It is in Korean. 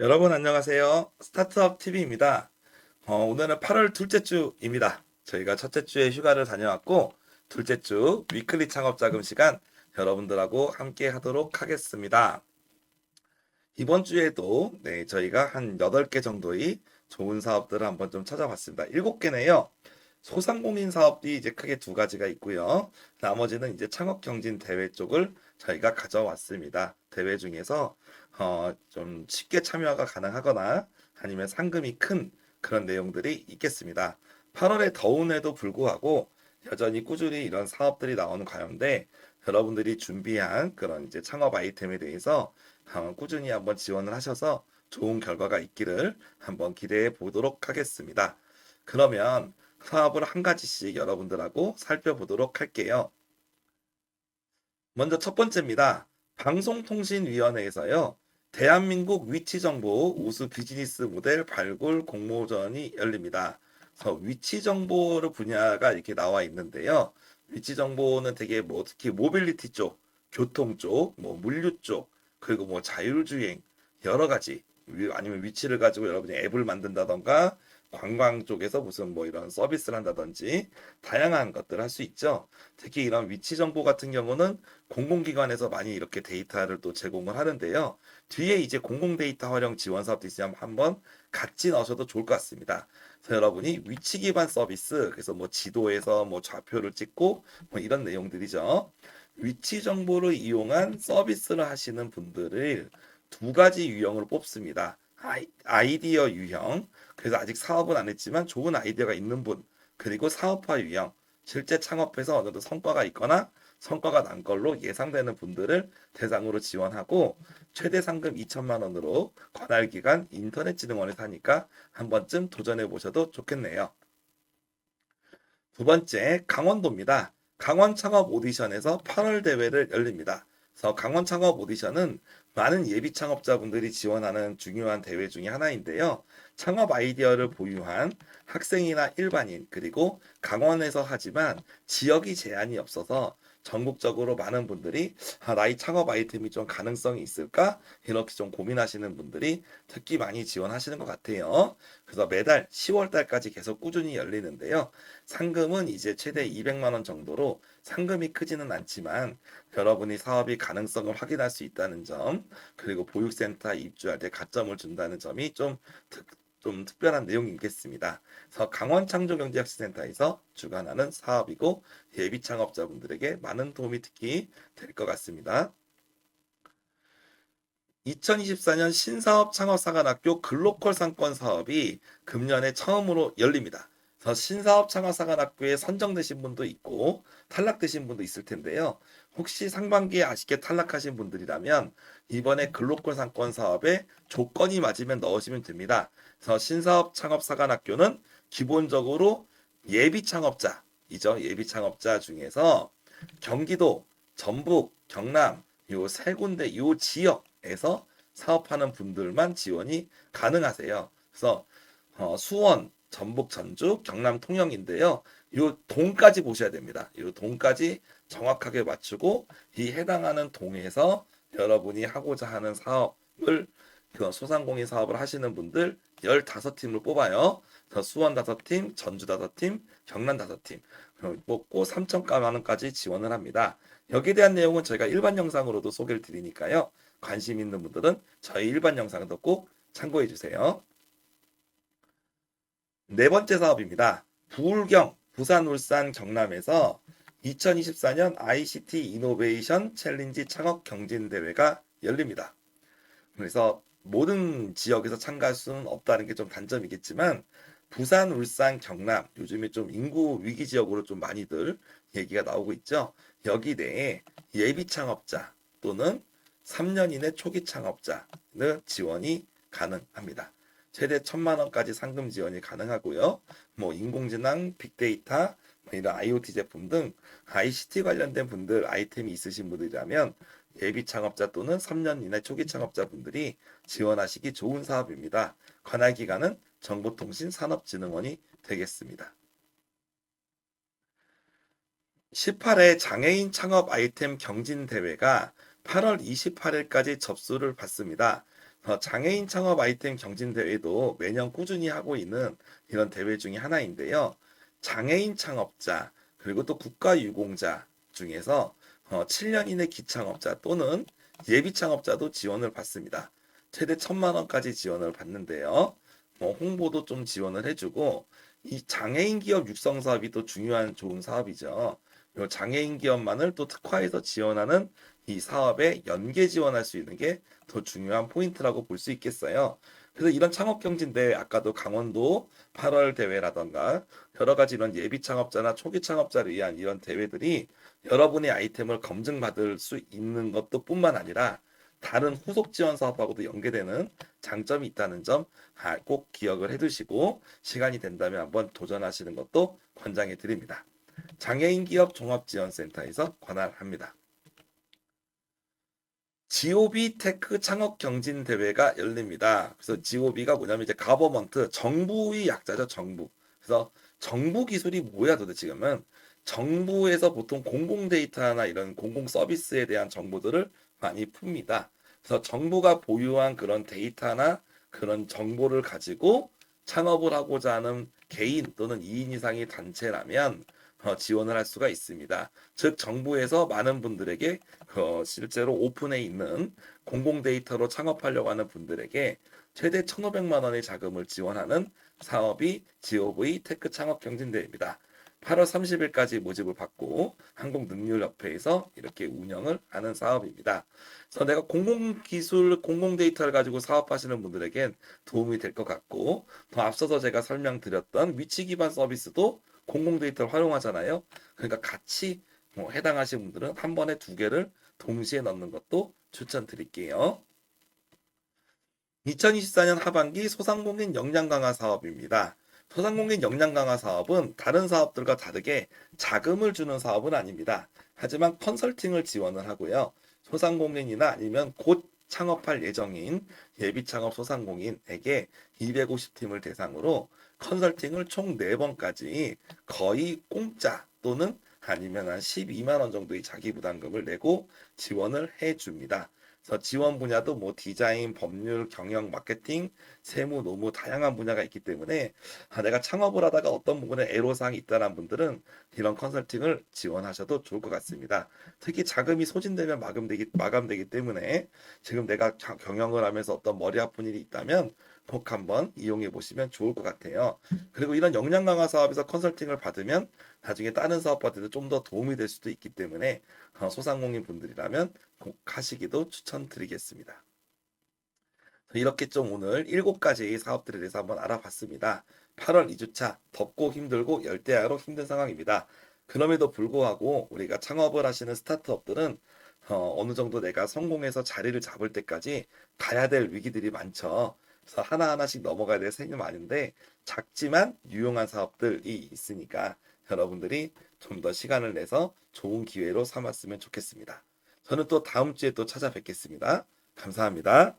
여러분 안녕하세요. 스타트업 TV입니다. 오늘은 8월 둘째 주입니다. 저희가 첫째 주에 휴가를 다녀왔고 둘째 주 위클리 창업 자금 시간 여러분들하고 함께 하도록 하겠습니다. 이번 주에도 저희가 한 8개 정도의 좋은 사업들을 한번 좀 찾아봤습니다. 7개네요. 소상공인 사업이 이제 크게 두 가지가 있고요. 나머지는 이제 창업 경진 대회 쪽을 저희가 가져왔습니다. 대회 중에서 좀 쉽게 참여가 가능하거나 아니면 상금이 큰 그런 내용들이 있겠습니다. 8월에 더운 해도 불구하고 여전히 꾸준히 이런 사업들이 나오는 가운데 여러분들이 준비한 그런 이제 창업 아이템에 대해서 꾸준히 한번 지원을 하셔서 좋은 결과가 있기를 한번 기대해 보도록 하겠습니다. 그러면 사업을 한 가지씩 여러분들하고 살펴보도록 할게요. 먼저 첫 번째입니다. 방송통신위원회에서요. 대한민국 위치정보 우수 비즈니스 모델 발굴 공모전이 열립니다. 그래서 위치정보를 분야가 이렇게 나와 있는데요. 위치정보는 되게 뭐 특히 모빌리티 쪽, 교통 쪽, 뭐 물류 쪽, 그리고 뭐 자율주행 여러 가지 아니면 위치를 가지고 여러분이 앱을 만든다던가 관광 쪽에서 무슨 뭐 이런 서비스를 한다든지 다양한 것들을 할 수 있죠. 특히 이런 위치 정보 같은 경우는 공공기관에서 많이 이렇게 데이터를 또 제공을 하는데요. 뒤에 이제 공공 데이터 활용 지원 사업도 있으면 한번 같이 넣으셔도 좋을 것 같습니다. 그래서 여러분이 위치 기반 서비스, 그래서 뭐 지도에서 뭐 좌표를 찍고 뭐 이런 내용들이죠. 위치 정보를 이용한 서비스를 하시는 분들을 두 가지 유형으로 뽑습니다. 아이디어 유형, 그래서 아직 사업은 안 했지만 좋은 아이디어가 있는 분, 그리고 사업화 유형, 실제 창업해서 어느 정도 성과가 있거나 성과가 난 걸로 예상되는 분들을 대상으로 지원하고 최대 상금 2천만 원으로 관할 기관 인터넷진흥원에서 하니까 한 번쯤 도전해 보셔도 좋겠네요. 두 번째, 강원도입니다. 강원 창업 오디션에서 8월 대회를 열립니다. 그래서 강원 창업 오디션은 많은 예비 창업자분들이 지원하는 중요한 대회 중에 하나인데요. 창업 아이디어를 보유한 학생이나 일반인, 그리고 강원에서 하지만 지역이 제한이 없어서 전국적으로 많은 분들이 나이 창업 아이템이 좀 가능성이 있을까? 이렇게 좀 고민하시는 분들이 특히 많이 지원하시는 것 같아요. 그래서 매달 10월 달까지 계속 꾸준히 열리는데요. 상금은 이제 최대 200만 원 정도로 상금이 크지는 않지만 여러분이 사업이 가능성을 확인할 수 있다는 점, 그리고 보육센터 입주할 때 가점을 준다는 점이 좀 특별한 내용이겠습니다. 그래서 강원창조경제혁신센터에서 주관하는 사업이고 예비 창업자분들에게 많은 도움이 특히 될 것 같습니다. 2024년 신사업 창업사관학교 글로컬 상권 사업이 금년에 처음으로 열립니다. 그래서 신사업 창업사관학교에 선정되신 분도 있고 탈락되신 분도 있을 텐데요. 혹시 상반기에 아쉽게 탈락하신 분들이라면 이번에 글로컬 상권 사업에 조건이 맞으면 넣으시면 됩니다. 그래서 신사업 창업사관학교는 기본적으로 예비 창업자이죠. 예비 창업자 중에서 경기도, 전북, 경남 요 세 군데 요 지역에서 사업하는 분들만 지원이 가능하세요. 그래서 수원, 전북, 전주, 경남 통영인데요. 요 동까지 보셔야 됩니다. 요 동까지 정확하게 맞추고 이 해당하는 동에서 여러분이 하고자 하는 사업을 그 소상공인 사업을 하시는 분들 15팀을 뽑아요. 그래서 수원 5팀, 전주 5팀, 경남 5팀 뽑고 3천만 원까지 지원을 합니다. 여기에 대한 내용은 저희가 일반 영상으로도 소개를 드리니까요. 관심 있는 분들은 저희 일반 영상도 꼭 참고해 주세요. 네 번째 사업입니다. 부울경, 부산, 울산, 경남에서 2024년 ICT 이노베이션 챌린지 창업 경진 대회가 열립니다. 그래서 모든 지역에서 참가할 수는 없다는 게 좀 단점이겠지만 부산, 울산, 경남 요즘에 좀 인구 위기 지역으로 좀 많이들 얘기가 나오고 있죠. 여기 내에 예비 창업자 또는 3년 이내 초기 창업자는 지원이 가능합니다. 최대 1천만 원까지 상금 지원이 가능하고요. 뭐 인공지능, 빅데이터, 뭐 이런 IoT 제품 등 ICT 관련된 분들 아이템이 있으신 분들이라면 예비 창업자 또는 3년 이내 초기 창업자 분들이 지원하시기 좋은 사업입니다. 관할 기관은 정보통신산업진흥원이 되겠습니다. 18회 장애인 창업 아이템 경진 대회가 8월 28일까지 접수를 받습니다. 장애인 창업 아이템 경진 대회도 매년 꾸준히 하고 있는 이런 대회 중에 하나인데요. 장애인 창업자 그리고 또 국가유공자 중에서 7년 이내 기창업자 또는 예비 창업자도 지원을 받습니다. 최대 1,000만 원까지 지원을 받는데요. 홍보도 좀 지원을 해주고 이 장애인 기업 육성 사업이 또 중요한 좋은 사업이죠. 요 장애인 기업만을 또 특화해서 지원하는 이 사업에 연계 지원할 수 있는 게 더 중요한 포인트라고 볼 수 있겠어요. 그래서 이런 창업경진대회 아까도 강원도 8월 대회라던가 여러 가지 이런 예비 창업자나 초기 창업자를 위한 이런 대회들이 여러분의 아이템을 검증받을 수 있는 것도 뿐만 아니라 다른 후속 지원 사업하고도 연계되는 장점이 있다는 점 꼭 기억을 해두시고 시간이 된다면 한번 도전하시는 것도 권장해 드립니다. 장애인 기업 종합지원센터에서 관할합니다. GOB 테크 창업 경진 대회가 열립니다. 그래서 GOB가 뭐냐면 이제 가버먼트 정부의 약자죠, 정부. 그래서 정부 기술이 뭐야 도대체 지금은 정부에서 보통 공공 데이터나 이런 공공 서비스에 대한 정보들을 많이 풉니다. 그래서 정부가 보유한 그런 데이터나 그런 정보를 가지고 창업을 하고자 하는 개인 또는 2인 이상의 단체라면 지원을 할 수가 있습니다. 즉 정부에서 많은 분들에게 실제로 오픈해 있는 공공 데이터로 창업하려고 하는 분들에게 최대 1,500만 원의 자금을 지원하는 사업이 GOV 테크 창업 경진대회입니다. 8월 30일까지 모집을 받고 한국능률협회에서 이렇게 운영을 하는 사업입니다. 그래서 내가 공공기술, 공공데이터를 가지고 사업하시는 분들에겐 도움이 될 것 같고 더 앞서서 제가 설명드렸던 위치 기반 서비스도 공공데이터를 활용하잖아요. 그러니까 같이 해당하신 분들은 한 번에 두 개를 동시에 넣는 것도 추천드릴게요. 2024년 하반기 소상공인 역량 강화 사업입니다. 소상공인 역량 강화 사업은 다른 사업들과 다르게 자금을 주는 사업은 아닙니다. 하지만 컨설팅을 지원을 하고요. 소상공인이나 아니면 곧 창업할 예정인 예비 창업 소상공인에게 250팀을 대상으로 컨설팅을 총 4번까지 거의 공짜 또는 아니면 한 12만 원 정도의 자기 부담금을 내고 지원을 해 줍니다. 그래서 지원 분야도 뭐 디자인, 법률, 경영, 마케팅, 세무, 노무 다양한 분야가 있기 때문에 내가 창업을 하다가 어떤 부분에 애로사항이 있다는 분들은 이런 컨설팅을 지원하셔도 좋을 것 같습니다. 특히 자금이 소진되면 마감되기 때문에 지금 내가 경영을 하면서 어떤 머리 아픈 일이 있다면 꼭 한번 이용해 보시면 좋을 것 같아요. 그리고 이런 역량 강화 사업에서 컨설팅을 받으면 나중에 다른 사업한테도 좀 더 도움이 될 수도 있기 때문에 소상공인 분들이라면 꼭 하시기도 추천드리겠습니다. 이렇게 좀 오늘 7가지 사업들에 대해서 한번 알아봤습니다. 8월 2주차 덥고 힘들고 열대야로 힘든 상황입니다. 그럼에도 불구하고 우리가 창업을 하시는 스타트업들은 어느 정도 내가 성공해서 자리를 잡을 때까지 가야 될 위기들이 많죠. 그래서 하나하나씩 넘어가야 될 셈이 많은데 작지만 유용한 사업들이 있으니까 여러분들이 좀 더 시간을 내서 좋은 기회로 삼았으면 좋겠습니다. 저는 또 다음 주에 또 찾아뵙겠습니다. 감사합니다.